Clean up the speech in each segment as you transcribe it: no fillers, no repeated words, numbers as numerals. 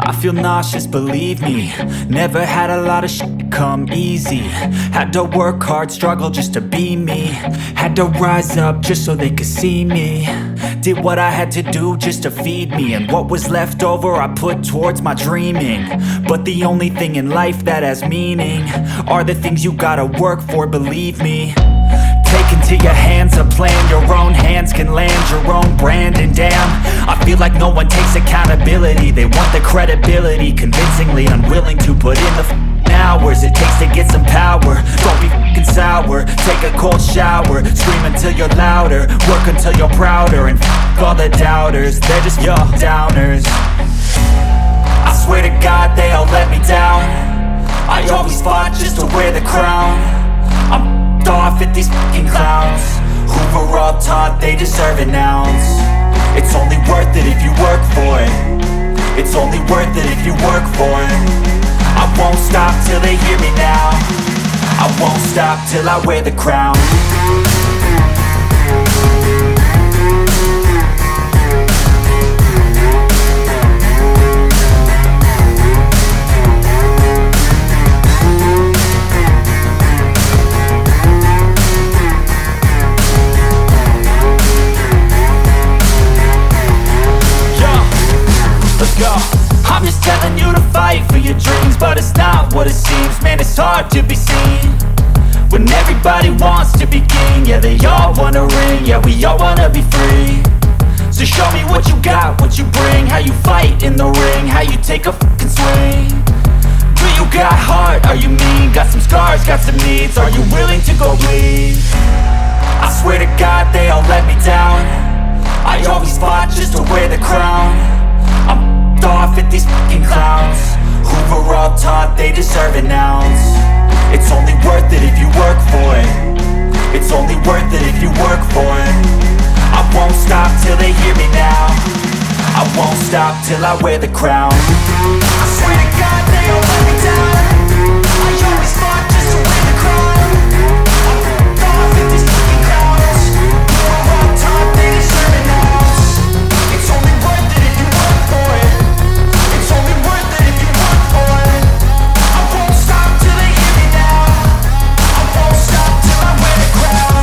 I feel nauseous, believe me. Never had a lot of shit come easy. Had to work hard, struggle just to be me. Had to rise up just so they could see me. Did what I had to do just to feed me, and what was left over I put towards my dreaming. But the only thing in life that has meaning are the things you gotta work for, believe me. Take into your hands a plan, your own hands can land your own brand. And damn, I feel like no one takes accountability. They want the credibility, convincingly unwilling to put in the hours it takes to get some power. Don't be f***ing sour, take a cold shower. Scream until you're louder, work until you're prouder. And f*** all the doubters, they're just your downers. I swear to God they all let me down. I always fought just to wear the crown. I'm off at these fucking clowns who were all taught they deserve an ounce. It's only worth it if you work for it. It's only worth it if you work for it. I won't stop till they hear me now. I won't stop till I wear the crown. I'm just telling you to fight for your dreams, but it's not what it seems. Man, it's hard to be seen when everybody wants to be king. Yeah, they all wanna ring, yeah, we all wanna be free. So show me what you got, what you bring, how you fight in the ring, how you take a fucking swing. Do you got heart, are you mean? Got some scars, got some needs, are you willing to go bleed? I swear to God they all let me down. I always fought just to wear the crown. I'm off at these fucking clowns who were all taught they deserve an ounce. It's only worth it if you work for it. It's only worth it if you work for it. I won't stop till they hear me now. I won't stop till I wear the crown. I swear to God they all let me down. I always fought just to wear the crown. I'm off at these fucking clowns who were all taught they deserve an ounce. It's only worth it if you work for it. It's only worth it if you work for it. I won't stop till they hear me now. I won't stop till I wear the crown.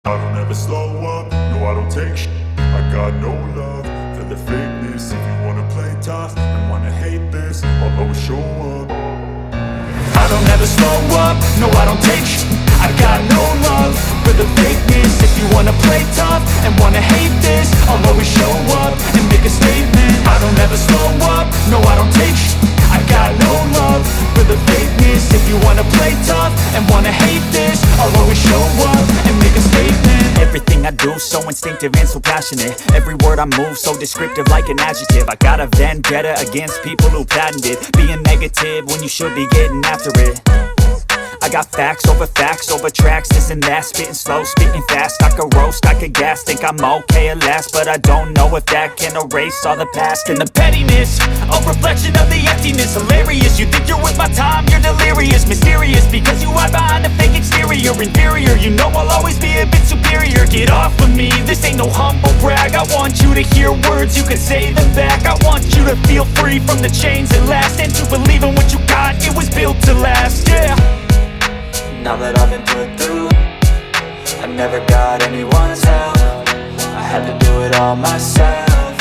I don't ever slow up, no I don't take shit. I got no love for the fakeness. If you wanna play tough and wanna hate this, I'll always show up. I don't ever slow up, no I don't take shit. I got no love for the fakeness. If you wanna play tough and wanna hate this, I'll always show up and make a statement. I don't ever slow up, no I don't take shit. I got no love for the fakeness. If you wanna play tough and wanna hate this, I'll always show up and make a statement. Everything I do so instinctive and so passionate. Every word I move so descriptive like an adjective. I got a vendetta against people who patented being negative when you should be getting after it. I got facts over tracks, this and that. Spitting slow, spitting fast. I could roast, I could gas. Think I'm okay at last, but I don't know if that can erase all the past. And the pettiness, a reflection of the emptiness. Hilarious, you think you're worth my time, you're delirious. Mysterious, because you hide behind a fake exterior. Inferior, you know I'll always be a bit superior. Get off of me, this ain't no humble brag. I want you to hear words, you can say them back. I want you to feel free from the chains that last, and to believe in what you got, it was built to last, yeah. Now that I've been put through, I never got anyone's help. I had to do it all myself.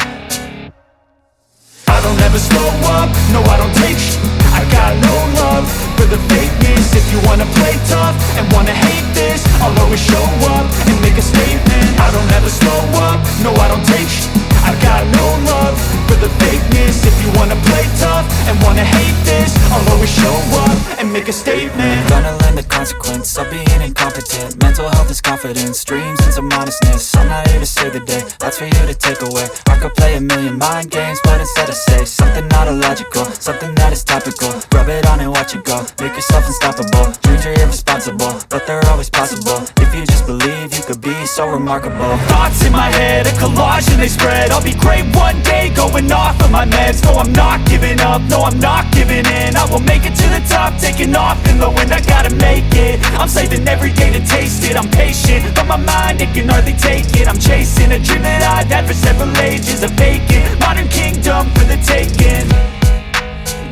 I don't ever slow up, no I don't take shit. I got no love for the fakeness. If you wanna play tough and wanna hate this, I'll always show up and make a statement. I don't ever slow up, no I don't take shit. I got no love for the fakeness. If you wanna play tough and wanna hate this, I'll always show up and make a statement. Gonna learn the consequence of being incompetent. Mental health is confidence, dreams and some honestness. I'm not here to save the day, that's for you to take away. I could play a million mind games, but instead I say something not illogical, something that is topical. Rub it on and watch it go, make yourself unstoppable. Dreams are irresponsible, they're always possible. If you just believe, you could be so remarkable. Thoughts in my head, a collage and they spread. I'll be great one day, going off of my meds. No, I'm not giving up, no, I'm not giving in. I will make it to the top, taking off in the wind. I gotta make it, I'm saving every day to taste it. I'm patient, but my mind, it can hardly take it. I'm chasing a dream that I've had for several ages. A vacant, modern kingdom for the taking.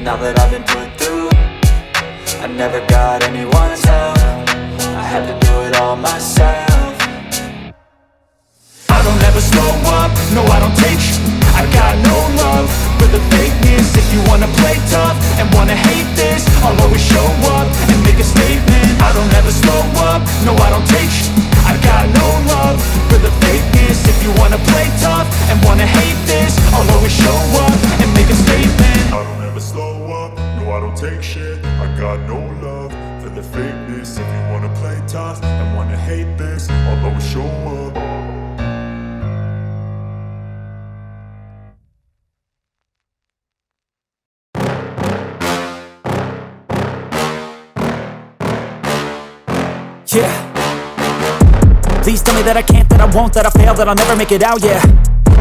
Now that I've been put through, I never got anyone's help. I had to do it all myself. I don't ever slow up, no I don't take sh**. I got no love for the fakeness. If you wanna play tough and wanna hate this, I'll always show up and make a statement. I don't ever slow up, no I don't take sh**. I got no love for the fakeness. If you wanna play tough and wanna hate this, I'll always show up and make a statement. I don't ever slow up, no I don't take shit. I got no love for the fakeness. If you wanna play tough and wanna hate this, I'll always show up. Yeah. Please tell me that I can't, that I won't, that I fail, that I'll never make it out, yeah.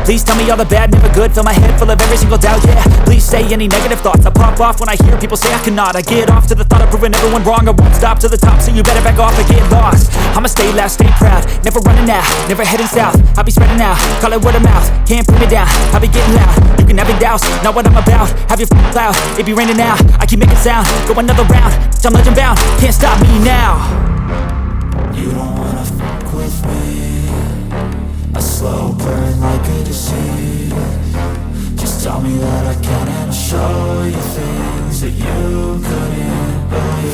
Please tell me all the bad, never good, fill my head full of every single doubt, yeah. Please say any negative thoughts, I pop off when I hear people say I cannot. I get off to the thought of proving everyone wrong. I won't stop to the top, so you better back off and get lost. I'ma stay loud, stay proud, never running out, never heading south. I'll be spreading out, call it word of mouth, can't put me down, I'll be getting loud. You can have it douse, not what I'm about, have your cloud, it be raining now. I keep making sound, go another round, I'm legend bound, can't stop me now. You don't wanna fuck with me, a slow burn like a disease. Just tell me that I can and I'll show you things that you couldn't believe.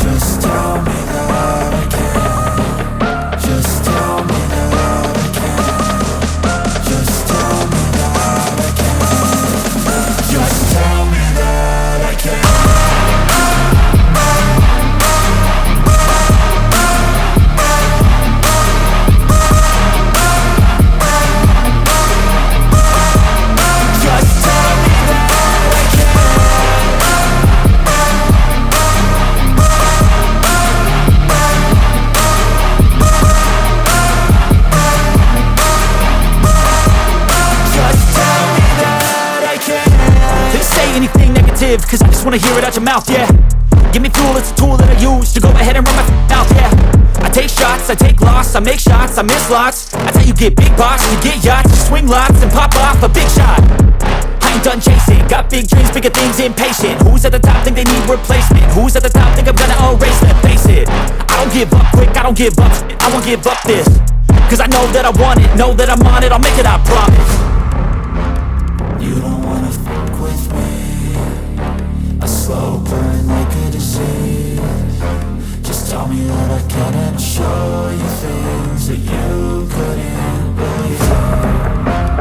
Just tell me that I can. Just tell me that I can. Just tell me that I can. Just tell me that I can. Cause I just wanna hear it out your mouth, yeah. Give me fuel, it's a tool that I use to go ahead and run my mouth, yeah. I take shots, I take loss, I make shots, I miss lots. That's how you get big box, you get yachts, you swing lots and pop off a big shot. I ain't done chasing, got big dreams, bigger things, impatient. Who's at the top think they need replacement? Who's at the top think I'm gonna erase them? Face it, I don't give up quick, I don't give up shit, I won't give up this. Cause I know that I want it, know that I'm on it, I'll make it, I promise. You don't wanna fuck with me, a slow burn like a disease. Just tell me that I can and I'll show you things that you couldn't believe.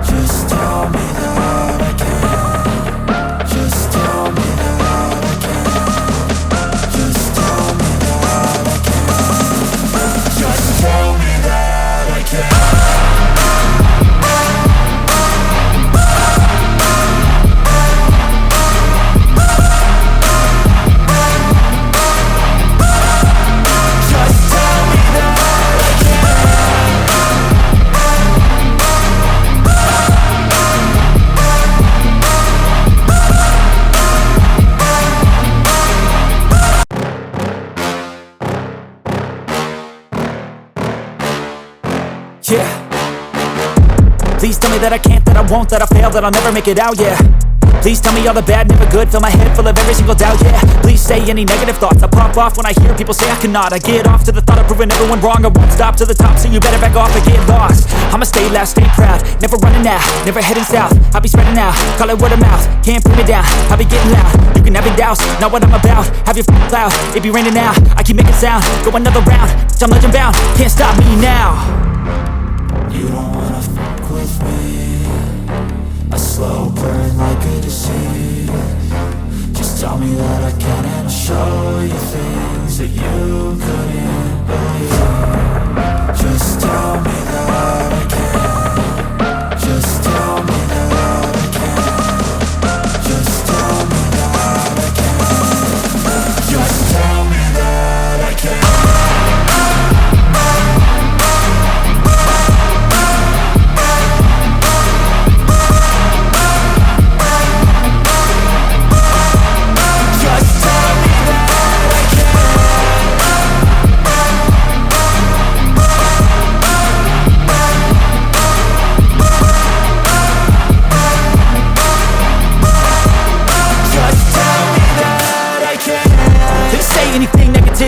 Just tell me that I can. Just tell me that I can. Just tell me that I can. Just tell me that I can. Yeah. Please tell me that I can't, that I won't, that I fail, that I'll never make it out, yeah. Please tell me all the bad, never good, fill my head full of every single doubt, yeah. Please say any negative thoughts, I pop off when I hear people say I cannot. I get off to the thought of proving everyone wrong. I won't stop to the top, so you better back off and get lost. I'ma stay loud, stay proud, never running out, never heading south. I'll be spreading out, call it word of mouth, can't put me down, I'll be getting loud. You can have it douse, not what I'm about, have your cloud, it be raining now. I keep making sound, go another round, I'm legend bound, can't stop me now. You don't wanna fuck with me, a slow burn like a disease. Just tell me that I can and I'll show you things that you couldn't believe. Just tell me that I can. Just tell me that I can. Just tell me that I can. Just tell me that I can.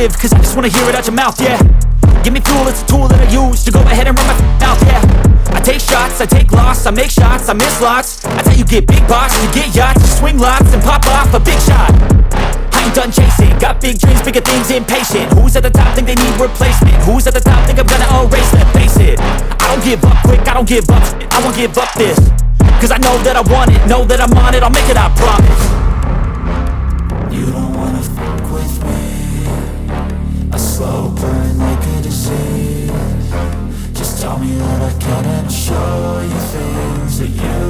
live, cause I just wanna hear it out your mouth, yeah. Give me fuel, it's a tool that I use to go ahead and run my mouth, yeah. I take shots, I take loss, I make shots, I miss lots. That's how you get big box, you get yachts, you swing lots and pop off a big shot. I ain't done chasing, got big dreams, bigger things, impatient. Who's at the top think they need replacement? Who's at the top think I'm gonna erase them? Face it, I don't give up quick, I don't give up shit, I won't give up this. Cause I know that I want it, know that I'm on it, I'll make it, I promise. You don't wanna fuck with me, a slow burn like a disease. Just tell me that I can and I'll show you things that you